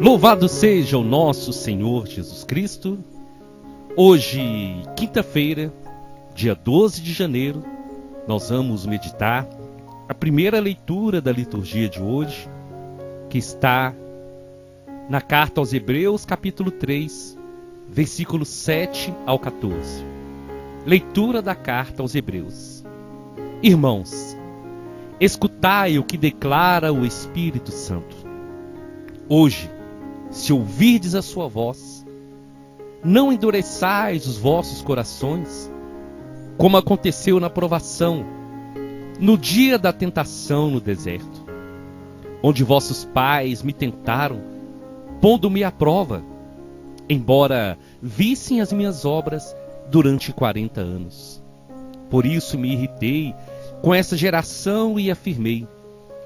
Louvado seja o nosso Senhor Jesus Cristo. Hoje, quinta-feira, dia 12 de janeiro, nós vamos meditar a primeira leitura da liturgia de hoje, que está na carta aos Hebreus, capítulo 3, versículos 7 ao 14. Leitura da carta aos Hebreus. Irmãos, escutai o que declara o Espírito Santo. Hoje, se ouvirdes a sua voz, não endureçais os vossos corações, como aconteceu na provação, no dia da tentação no deserto, onde vossos pais me tentaram, pondo-me à prova, embora vissem as minhas obras durante 40 anos. Por isso me irritei com essa geração e afirmei: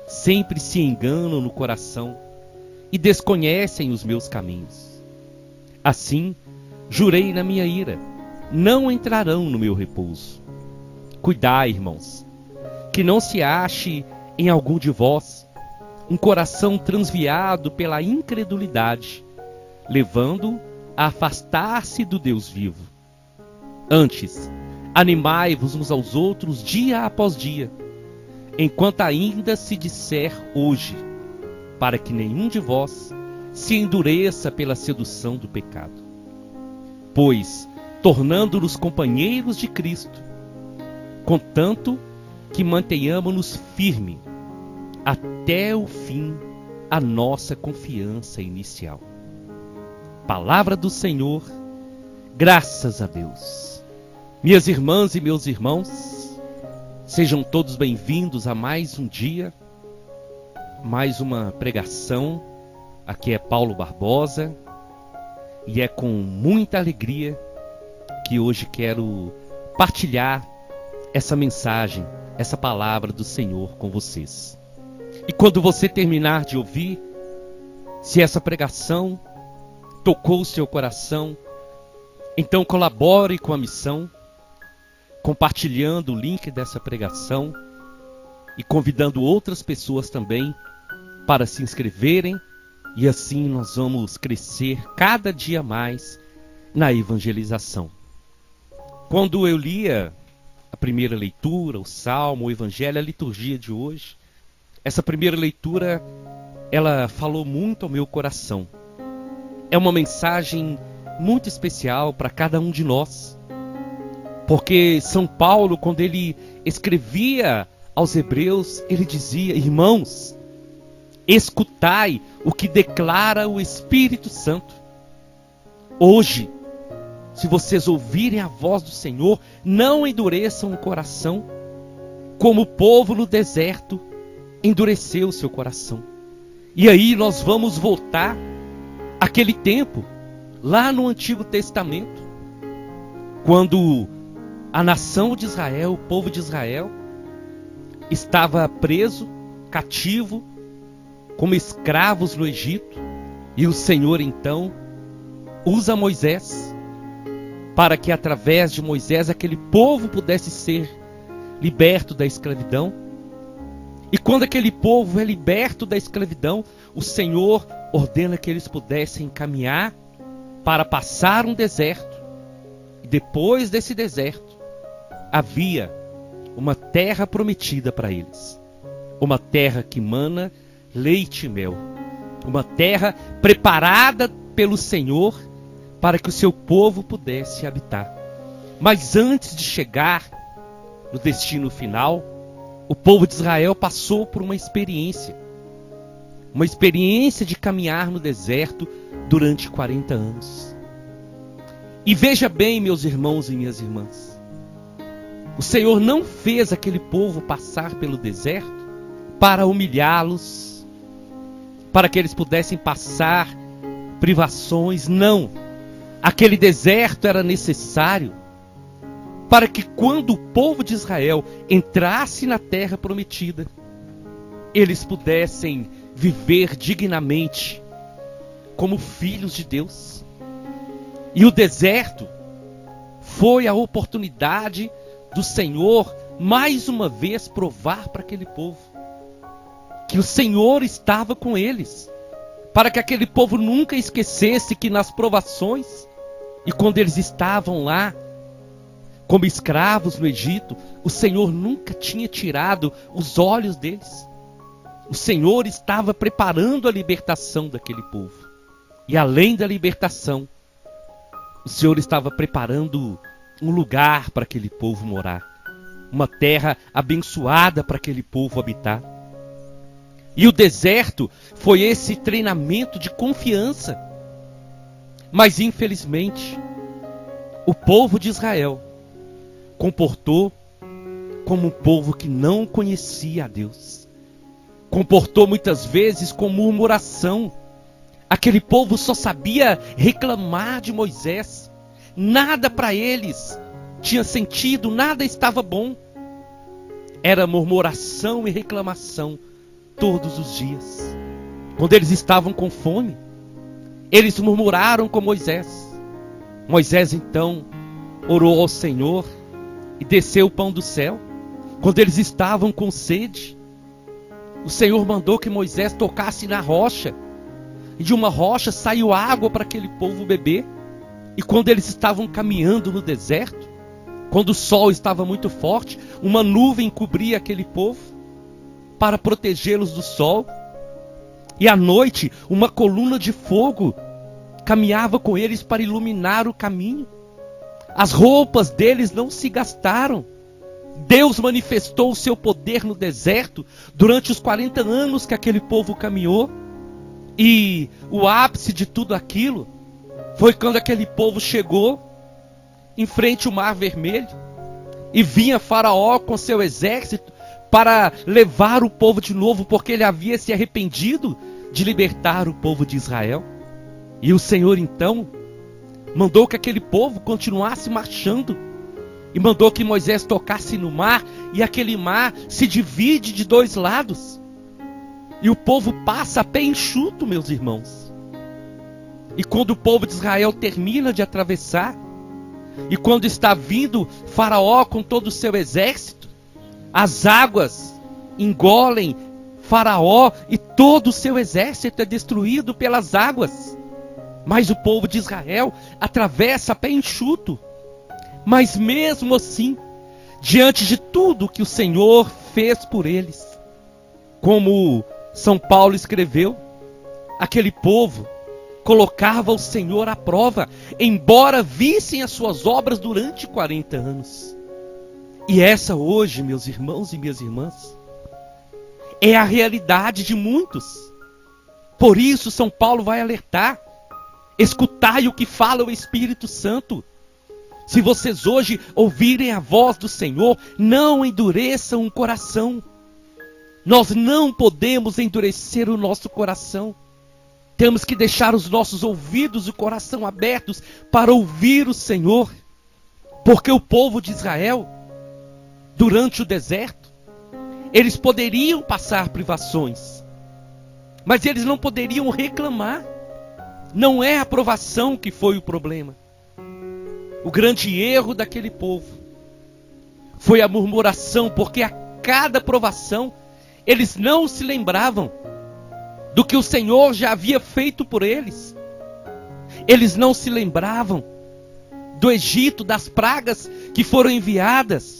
sempre se enganam no coração e desconhecem os meus caminhos. Assim, jurei na minha ira: não entrarão no meu repouso. Cuidai, irmãos, que não se ache em algum de vós um coração transviado pela incredulidade, levando-o a afastar-se do Deus vivo. Antes, animai-vos uns aos outros dia após dia, enquanto ainda se disser hoje, para que nenhum de vós se endureça pela sedução do pecado. Pois, tornando-nos companheiros de Cristo, contanto que mantenhamos-nos firme até o fim a nossa confiança inicial. Palavra do Senhor, graças a Deus. Minhas irmãs e meus irmãos, sejam todos bem-vindos a mais um dia, mais uma pregação. Aqui é Paulo Barbosa e é com muita alegria que hoje quero partilhar essa mensagem, essa palavra do Senhor com vocês. E quando você terminar de ouvir, se essa pregação tocou o seu coração, então colabore com a missão, compartilhando o link dessa pregação e convidando outras pessoas também para se inscreverem, e assim nós vamos crescer cada dia mais na evangelização. Quando eu lia a primeira leitura, o Salmo, o Evangelho, a liturgia de hoje, essa primeira leitura, ela falou muito ao meu coração. É uma mensagem muito especial para cada um de nós, porque São Paulo, quando ele escrevia aos Hebreus, ele dizia: irmãos, escutai o que declara o Espírito Santo. Hoje, se vocês ouvirem a voz do Senhor, não endureçam o coração, como o povo no deserto endureceu o seu coração. E aí nós vamos voltar àquele tempo, lá no Antigo Testamento, quando a nação de Israel, o povo de Israel, estava preso, cativo, como escravos no Egito, e o Senhor então usa Moisés para que através de Moisés aquele povo pudesse ser liberto da escravidão. E quando aquele povo é liberto da escravidão, o Senhor ordena que eles pudessem caminhar para passar um deserto. E depois desse deserto havia uma terra prometida para eles, uma terra que mana leite e mel, uma terra preparada pelo Senhor para que o seu povo pudesse habitar. Mas antes de chegar no destino final, o povo de Israel passou por uma experiência de caminhar no deserto durante 40 anos. E veja bem, meus irmãos e minhas irmãs, o Senhor não fez aquele povo passar pelo deserto para humilhá-los, para que eles pudessem passar privações. Não. Aquele deserto era necessário para que quando o povo de Israel entrasse na terra prometida, eles pudessem viver dignamente como filhos de Deus. E o deserto foi a oportunidade do Senhor mais uma vez provar para aquele povo que o Senhor estava com eles, para que aquele povo nunca esquecesse que nas provações, e quando eles estavam lá, como escravos no Egito, o Senhor nunca tinha tirado os olhos deles. O Senhor estava preparando a libertação daquele povo. E além da libertação, o Senhor estava preparando um lugar para aquele povo morar. Uma terra abençoada para aquele povo habitar. E o deserto foi esse treinamento de confiança. Mas infelizmente, o povo de Israel comportou como um povo que não conhecia a Deus. Comportou muitas vezes com murmuração. Aquele povo só sabia reclamar de Moisés. Nada para eles tinha sentido, nada estava bom. Era murmuração e reclamação todos os dias. Quando eles estavam com fome, eles murmuraram com Moisés. Moisés então orou ao Senhor e desceu o pão do céu. Quando eles estavam com sede, o Senhor mandou que Moisés tocasse na rocha. E de uma rocha saiu água para aquele povo beber. E quando eles estavam caminhando no deserto, quando o sol estava muito forte, uma nuvem cobria aquele povo para protegê-los do sol. E à noite, uma coluna de fogo caminhava com eles para iluminar o caminho. As roupas deles não se gastaram. Deus manifestou o seu poder no deserto durante os 40 anos que aquele povo caminhou. E o ápice de tudo aquilo foi quando aquele povo chegou em frente ao Mar Vermelho e vinha Faraó com seu exército para levar o povo de novo, porque ele havia se arrependido de libertar o povo de Israel. E o Senhor então mandou que aquele povo continuasse marchando e mandou que Moisés tocasse no mar, e aquele mar se divide de dois lados. E o povo passa a pé enxuto, meus irmãos. E quando o povo de Israel termina de atravessar, e quando está vindo Faraó com todo o seu exército, as águas engolem Faraó e todo o seu exército é destruído pelas águas. Mas o povo de Israel atravessa a pé enxuto. Mas mesmo assim, diante de tudo que o Senhor fez por eles, como São Paulo escreveu, aquele povo colocava o Senhor à prova, embora vissem as suas obras durante 40 anos. E essa hoje, meus irmãos e minhas irmãs, é a realidade de muitos. Por isso São Paulo vai alertar: escutai o que fala o Espírito Santo. Se vocês hoje ouvirem a voz do Senhor, não endureçam o coração. Nós não podemos endurecer o nosso coração. Temos que deixar os nossos ouvidos e o coração abertos para ouvir o Senhor. Porque o povo de Israel, durante o deserto, eles poderiam passar privações, mas eles não poderiam reclamar. Não é a provação que foi o problema. O grande erro daquele povo foi a murmuração, porque a cada provação eles não se lembravam do que o Senhor já havia feito por eles. Eles não se lembravam do Egito, das pragas que foram enviadas.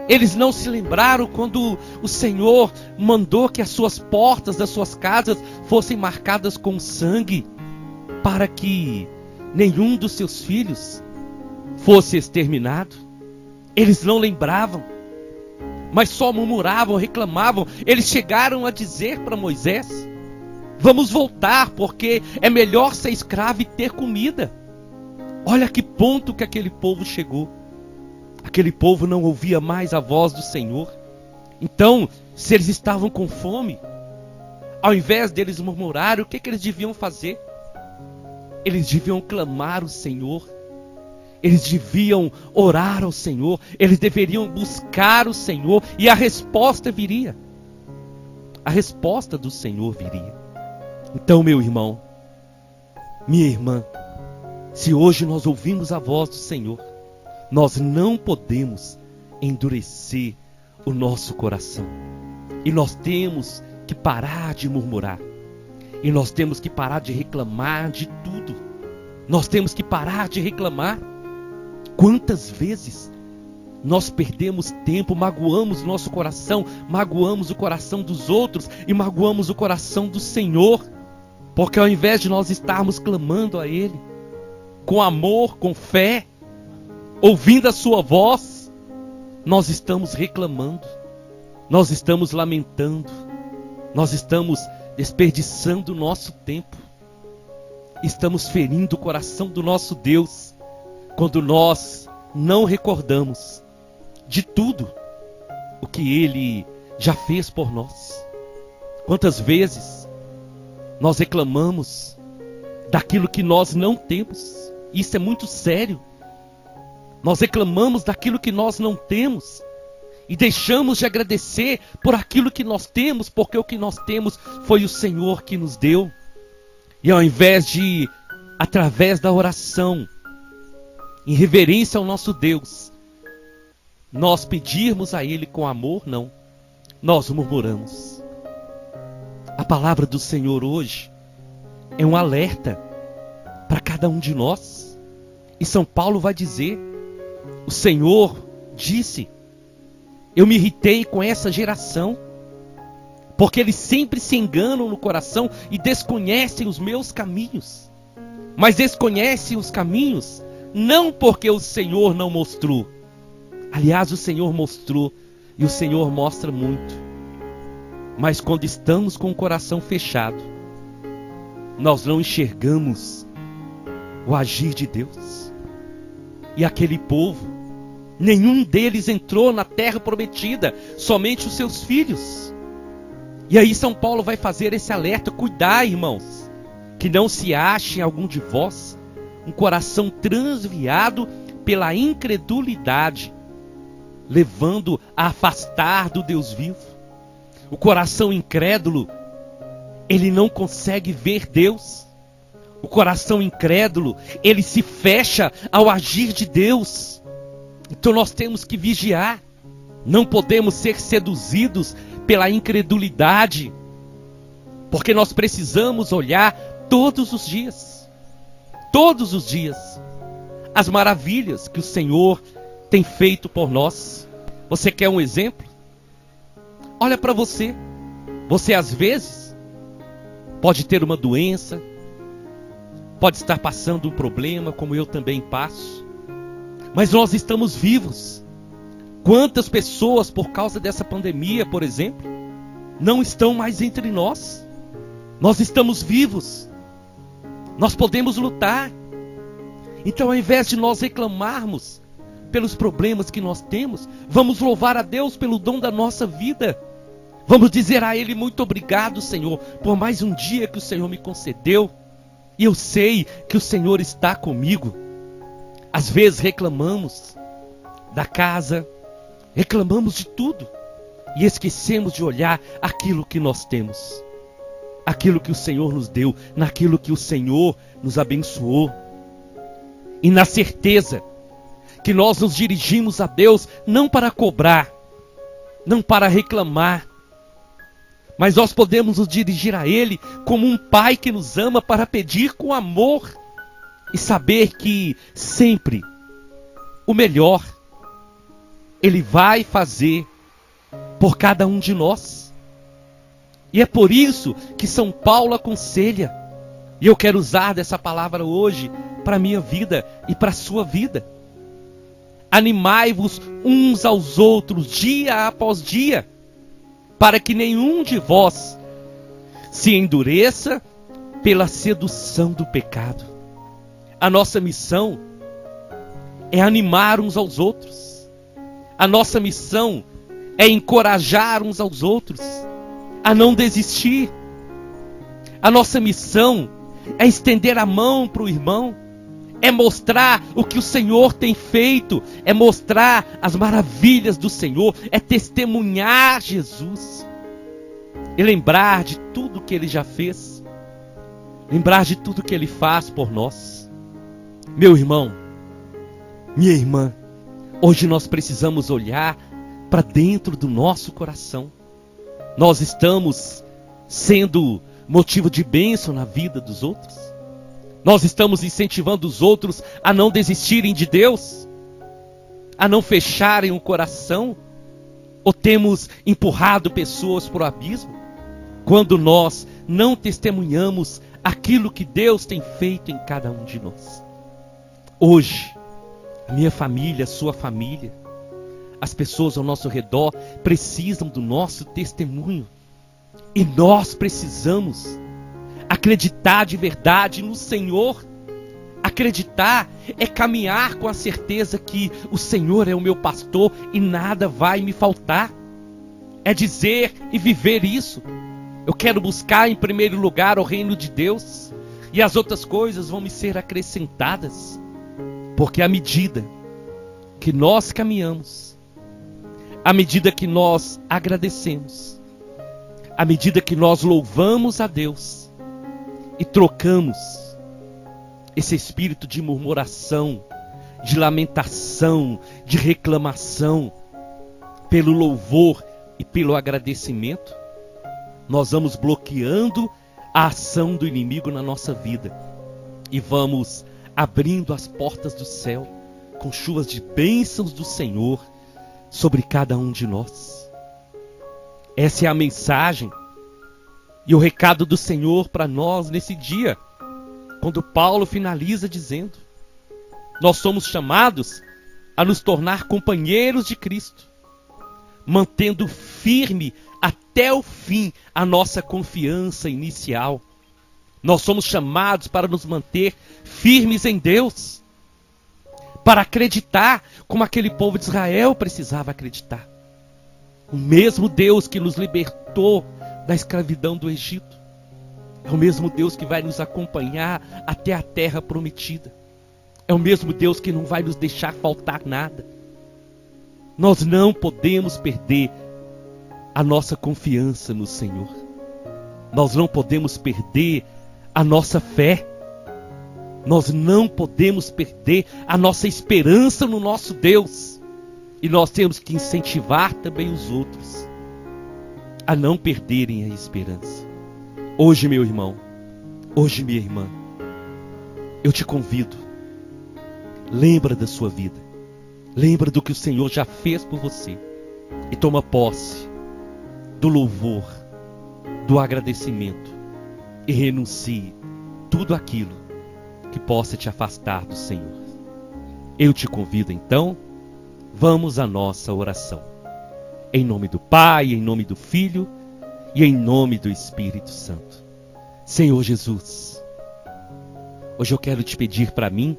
Eles não se lembraram quando o Senhor mandou que as suas portas das suas casas fossem marcadas com sangue, para que nenhum dos seus filhos fosse exterminado. Eles não lembravam, mas só murmuravam, reclamavam. Eles chegaram a dizer para Moisés: vamos voltar, porque é melhor ser escravo e ter comida. Olha que ponto que aquele povo chegou. Aquele povo não ouvia mais a voz do Senhor. Então, se eles estavam com fome, ao invés deles murmurarem, o que eles deviam fazer? Eles deviam clamar ao Senhor. Eles deviam orar ao Senhor. Eles deveriam buscar o Senhor, e a resposta viria. A resposta do Senhor viria. Então, meu irmão, minha irmã, se hoje nós ouvimos a voz do Senhor, nós não podemos endurecer o nosso coração. E nós temos que parar de murmurar. E nós temos que parar de reclamar de tudo. Nós temos que parar de reclamar. Quantas vezes nós perdemos tempo, magoamos nosso coração, magoamos o coração dos outros e magoamos o coração do Senhor, porque ao invés de nós estarmos clamando a Ele, com amor, com fé, ouvindo a sua voz, nós estamos reclamando, nós estamos lamentando, nós estamos desperdiçando o nosso tempo, estamos ferindo o coração do nosso Deus, quando nós não recordamos de tudo o que Ele já fez por nós. Quantas vezes nós reclamamos daquilo que nós não temos? Isso é muito sério. Nós reclamamos daquilo que nós não temos e deixamos de agradecer por aquilo que nós temos, porque o que nós temos foi o Senhor que nos deu. E ao invés de, através da oração, em reverência ao nosso Deus, nós pedirmos a Ele com amor, não. Nós murmuramos. A palavra do Senhor hoje é um alerta para cada um de nós. E São Paulo vai dizer, o Senhor disse, eu me irritei com essa geração, porque eles sempre se enganam no coração e desconhecem os meus caminhos. Mas desconhecem os caminhos não porque o Senhor não mostrou. Aliás, o Senhor mostrou e o Senhor mostra muito. Mas quando estamos com o coração fechado, nós não enxergamos o agir de Deus. E aquele povo, nenhum deles entrou na terra prometida, somente os seus filhos. E aí São Paulo vai fazer esse alerta: cuidai, irmãos, que não se ache em algum de vós um coração transviado pela incredulidade, levando a afastar do Deus vivo. O coração incrédulo, ele não consegue ver Deus. O coração incrédulo, ele se fecha ao agir de Deus. Então nós temos que vigiar. Não podemos ser seduzidos pela incredulidade, porque nós precisamos olhar todos os dias, as maravilhas que o Senhor tem feito por nós. Você quer um exemplo? Olha para você. Você às vezes pode ter uma doença, pode estar passando um problema, como eu também passo, mas nós estamos vivos. Quantas pessoas, por causa dessa pandemia, por exemplo, não estão mais entre nós? Nós estamos vivos. Nós podemos lutar. Então, ao invés de nós reclamarmos pelos problemas que nós temos, vamos louvar a Deus pelo dom da nossa vida. Vamos dizer a Ele: muito obrigado, Senhor, por mais um dia que o Senhor me concedeu. E eu sei que o Senhor está comigo. Às vezes reclamamos da casa, reclamamos de tudo e esquecemos de olhar aquilo que nós temos, aquilo que o Senhor nos deu, naquilo que o Senhor nos abençoou. E na certeza que nós nos dirigimos a Deus não para cobrar, não para reclamar, mas nós podemos nos dirigir a Ele como um pai que nos ama, para pedir com amor e saber que sempre o melhor Ele vai fazer por cada um de nós. E é por isso que São Paulo aconselha, e eu quero usar dessa palavra hoje para a minha vida e para a sua vida: animai-vos uns aos outros dia após dia, para que nenhum de vós se endureça pela sedução do pecado. A nossa missão é animar uns aos outros. A nossa missão é encorajar uns aos outros a não desistir. A nossa missão é estender a mão para o irmão, é mostrar o que o Senhor tem feito, é mostrar as maravilhas do Senhor, é testemunhar Jesus, e lembrar de tudo que Ele já fez, lembrar de tudo que Ele faz por nós. Meu irmão, minha irmã, hoje nós precisamos olhar para dentro do nosso coração. Nós estamos sendo motivo de bênção na vida dos outros? Nós estamos incentivando os outros a não desistirem de Deus? A não fecharem o coração? Ou temos empurrado pessoas para o abismo? Quando nós não testemunhamos aquilo que Deus tem feito em cada um de nós. Hoje, a minha família, a sua família, as pessoas ao nosso redor precisam do nosso testemunho. E nós precisamos acreditar de verdade no Senhor. Acreditar é caminhar com a certeza que o Senhor é o meu pastor e nada vai me faltar. É dizer e viver isso. Eu quero buscar em primeiro lugar o reino de Deus, e as outras coisas vão me ser acrescentadas. Porque à medida que nós caminhamos, à medida que nós agradecemos, à medida que nós louvamos a Deus e trocamos esse espírito de murmuração, de lamentação, de reclamação, pelo louvor e pelo agradecimento, nós vamos bloqueando a ação do inimigo na nossa vida e vamos abrindo as portas do céu com chuvas de bênçãos do Senhor sobre cada um de nós. Essa é a mensagem e o recado do Senhor para nós nesse dia, quando Paulo finaliza dizendo: nós somos chamados a nos tornar companheiros de Cristo, mantendo firme até o fim a nossa confiança inicial. Nós somos chamados para nos manter firmes em Deus, para acreditar como aquele povo de Israel precisava acreditar. O mesmo Deus que nos libertou da escravidão do Egito é o mesmo Deus que vai nos acompanhar até a terra prometida. É o mesmo Deus que não vai nos deixar faltar nada. Nós não podemos perder a nossa confiança no Senhor. Nós não podemos perder a nossa fé. Nós não podemos perder a nossa esperança no nosso Deus. E nós temos que incentivar também os outros a não perderem a esperança. Hoje, meu irmão, hoje, minha irmã, eu te convido. Lembra da sua vida. Lembra do que o Senhor já fez por você. E toma posse do louvor, do agradecimento. E renuncie tudo aquilo que possa te afastar do Senhor. Eu te convido então, vamos à nossa oração. Em nome do Pai, em nome do Filho e em nome do Espírito Santo. Senhor Jesus, hoje eu quero te pedir para mim,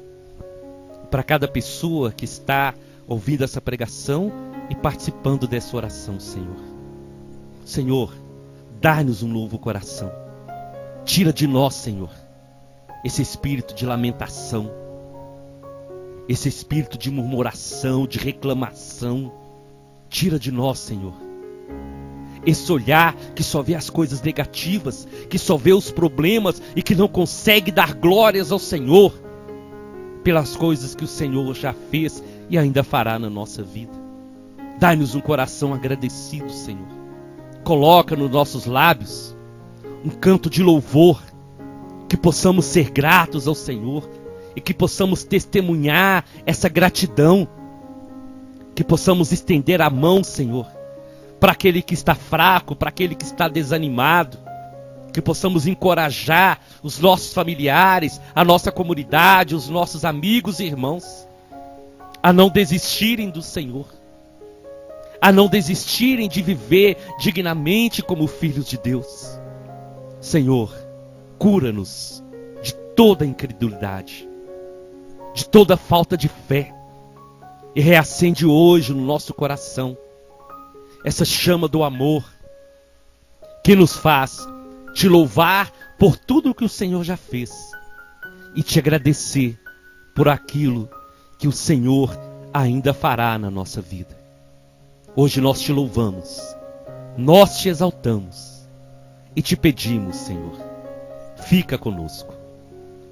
para cada pessoa que está ouvindo essa pregação e participando dessa oração, Senhor. Senhor, dá-nos um novo coração. Tira de nós, Senhor, esse espírito de lamentação, esse espírito de murmuração, de reclamação. Tira de nós, Senhor, esse olhar que só vê as coisas negativas, que só vê os problemas e que não consegue dar glórias ao Senhor pelas coisas que o Senhor já fez e ainda fará na nossa vida. Dai-nos um coração agradecido, Senhor. Coloca nos nossos lábios um canto de louvor, que possamos ser gratos ao Senhor e que possamos testemunhar essa gratidão, que possamos estender a mão, Senhor, para aquele que está fraco, para aquele que está desanimado, que possamos encorajar os nossos familiares, a nossa comunidade, os nossos amigos e irmãos, a não desistirem do Senhor, a não desistirem de viver dignamente como filhos de Deus. Senhor, cura-nos de toda incredulidade, de toda falta de fé, e reacende hoje no nosso coração essa chama do amor que nos faz te louvar por tudo que o Senhor já fez e te agradecer por aquilo que o Senhor ainda fará na nossa vida. Hoje nós te louvamos, nós te exaltamos e te pedimos, Senhor, fica conosco.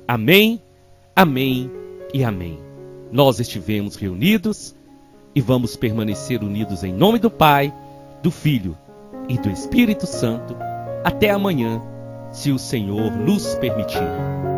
Amém, amém e amém. Nós estivemos reunidos e vamos permanecer unidos em nome do Pai, do Filho e do Espírito Santo até amanhã, se o Senhor nos permitir.